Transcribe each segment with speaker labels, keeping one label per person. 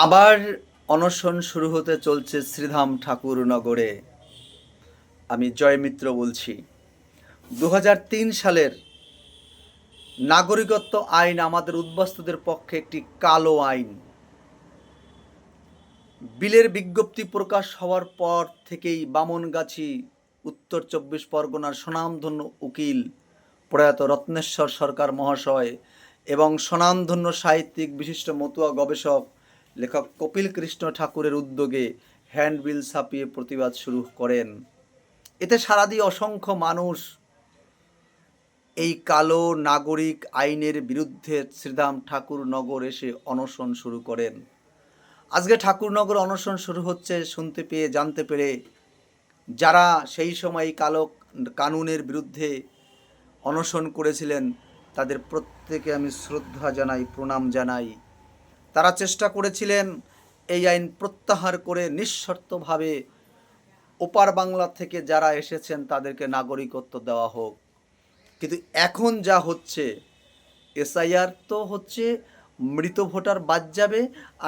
Speaker 1: আবার অনশন শুরু হতে চলছে শ্রীধাম ঠাকুরনগরে। আমি জয় মিত্র বলছি। 2003 সালের নাগরিকত্ব আইন আমাদের উদ্বাস্তুদের পক্ষে একটি কালো আইন। বিলের বিজ্ঞপ্তি প্রকাশ হওয়ার পর থেকেই বামনগাছি উত্তর 24 পরগনার স্বনামধন্য উকিল প্রয়াত রত্নেশ্বর সরকার মহাশয় এবং স্বনামধন্য সাহিত্যিক বিশিষ্ট মতুয়া গবেষক লেখক কপিল কৃষ্ণ ঠাকুরের উদ্যোগে হ্যান্ডবিল ছাপিয়ে প্রতিবাদ শুরু করেন। এতে সারা দিয়ে অসংখ্য মানুষ এই কালো নাগরিক আইনের বিরুদ্ধে শ্রীধাম ঠাকুরনগর এসে অনশন শুরু করেন। আজকে ঠাকুরনগর অনশন শুরু হচ্ছে শুনতে পেয়ে, জানতে পেরে যারা সেই সময় এই কালো কানুনের বিরুদ্ধে অনশন করেছিলেন তাদের প্রত্যেকে আমি শ্রদ্ধা জানাই, প্রণাম জানাই। তারা চেষ্টা করেছিলেন এই আইন প্রত্যাহার করে নিঃশর্তভাবে ওপার বাংলা থেকে যারা এসেছেন তাদেরকে নাগরিকত্ব দেওয়া হোক। কিন্তু এখন যা হচ্ছে, এসআইআর তো হচ্ছে, মৃত ভোটার বাদ যাবে,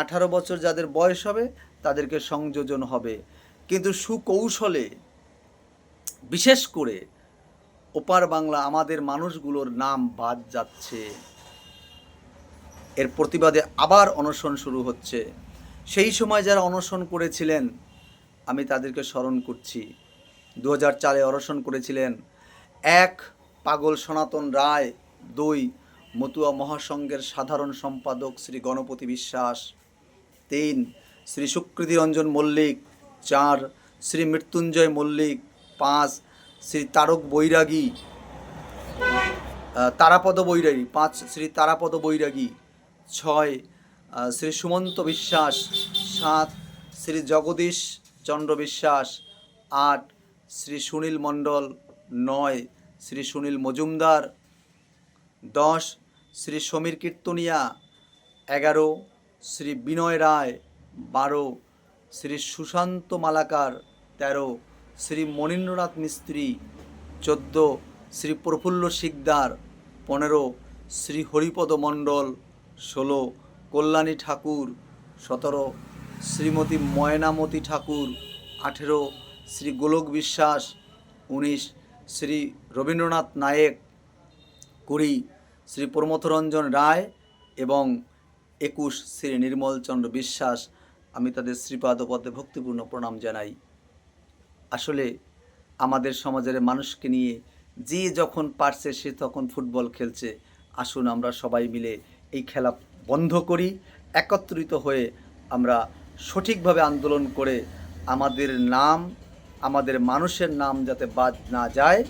Speaker 1: 18 বছর যাদের বয়স হবে তাদেরকে সংযোজন হবে, কিন্তু সুকৌশলে বিশেষ করে ওপার বাংলা আমাদের মানুষগুলোর নাম বাদ যাচ্ছে। এর প্রতিবাদে আবার অনশন শুরু হচ্ছে। সেই সময় যারা অনশন করেছিলেন আমি তাদেরকে স্মরণ করছি। 2004 অনশন করেছিলেন 1 পাগল সনাতন রায়, 2 মতুয়া মহাসংঘের সাধারণ সম্পাদক শ্রী গণপতি বিশ্বাস, 3 শ্রী সুকৃতি রঞ্জন মল্লিক, 4 শ্রী মৃত্যুঞ্জয় মল্লিক, 5 শ্রী তারক বৈরাগী, তারাপদ বৈরাগী, 5 শ্রী তারাপদ বৈরাগী, 6 শ্রী সুমন্ত বিশ্বাস, 7 শ্রী জগদীশ চন্দ্র বিশ্বাস, 8 শ্রী সুনীল মণ্ডল, 9 শ্রী সুনীল মজুমদার, 10 শ্রী সমীর কীর্তনিয়া, 11 শ্রী বিনয় রায়, 12 শ্রী সুশান্ত মালাকার, 13 শ্রী মনীন্দ্রনাথ মিস্ত্রি, 14 শ্রী প্রফুল্ল শিকদার, 15 শ্রী হরিপদ মণ্ডল, 16 কল্যাণী ঠাকুর, 17 শ্রীমতী ময়নামতি ঠাকুর, 18 শ্রী গোলক বিশ্বাস, 19 শ্রী রবীন্দ্রনাথ নায়েক, 20 শ্রী প্রমথরঞ্জন রায় এবং 21 শ্রী নির্মলচন্দ্র বিশ্বাস। আমি তাদের শ্রীপাদপদে ভক্তিপূর্ণ প্রণাম জানাই। আসলে আমাদের সমাজের মানুষকে নিয়ে যে যখন পারছে সে তখন ফুটবল খেলছে। আসুন আমরা সবাই মিলে এই খেলা বন্ধ করি, একত্রিত হয়ে আমরা সঠিকভাবে আন্দোলন করে আমাদের নাম, আমাদের মানুষের নাম যাতে বাদ না যায়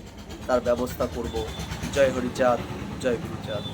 Speaker 1: তার ব্যবস্থা করব। জয় হরিচাঁদ, জয় গুরুচাঁদ।